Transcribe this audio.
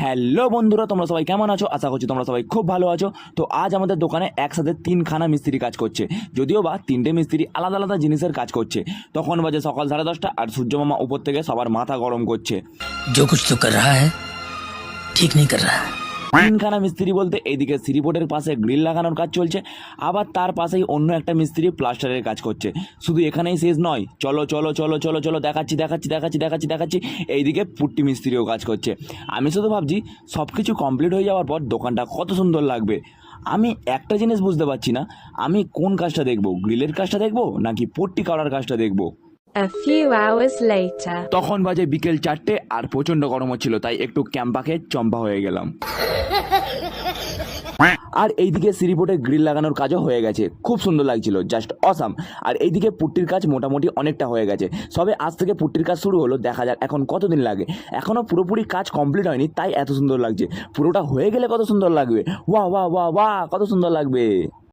Hello বন্ধুরা, তোমরা সবাই কেমন আছো? আশা করছি তোমরা সবাই খুব ভালো আছো। তো আজ আমাদের দোকানে একসাথে তিনখানা মিস্ত্রি কাজ করছে, যদিও বা তিনটে মিস্ত্রি আলাদা আলাদা জিনিসের কাজ করছে। তখন বাজে সকাল 10:30 আর সূর্যমামা উপর থেকে সবার মাথা গরম করছে। जो कुछ तो कर रहा है ठीक नहीं कर रहा है। তিনখানা মিস্ত্রি বলতে এইদিকে সিরিপোর্টের পাশে গ্রিল লাগানোর কাজ চলছে, আবার তার পাশেই অন্য একটা মিস্ত্রি প্লাস্টারের কাজ করছে। শুধু এখানেই শেষ নয়, চলো চলো চলো চলো চলো দেখাচ্ছি দেখাচ্ছি দেখাচ্ছি দেখাচ্ছি দেখাচ্ছি এইদিকে পুট্টি মিস্ত্রিও কাজ করছে। আমি শুধু ভাবছি সব কিছু কমপ্লিট হয়ে যাওয়ার পর দোকানটা কত সুন্দর লাগবে। আমি একটা জিনিস বুঝতে পারছি না, আমি কোন কাজটা দেখবো, গ্রিলের কাজটা দেখবো নাকি পুট্টি করার কাজটা দেখবো। A few hours later. তখন বাজে বিকেল 4টে আর প্রচন্ড গরম হচ্ছিল, তাই একটু ক্যাম্পা খেয়ে চম্পা হয়ে গেলাম। আর এইদিকে সিরিপোর্টে গ্রিল লাগানোর কাজও হয়ে গেছে, খুব সুন্দর লাগছিল, জাস্ট অসাম। আর এইদিকে পুট্টির কাজ মোটামুটি অনেকটা হয়ে গেছে, সবে আজ থেকে পুট্টির কাজ শুরু হলো, দেখা যাক এখন কতদিন লাগে। এখনও পুরোপুরি কাজ কমপ্লিট হয়নি, তাই এত সুন্দর লাগছে। পুরোটা হয়ে গেলে কত সুন্দর লাগবে, ওয়া ওয়া ওয়া ওয়া, কত সুন্দর লাগবে।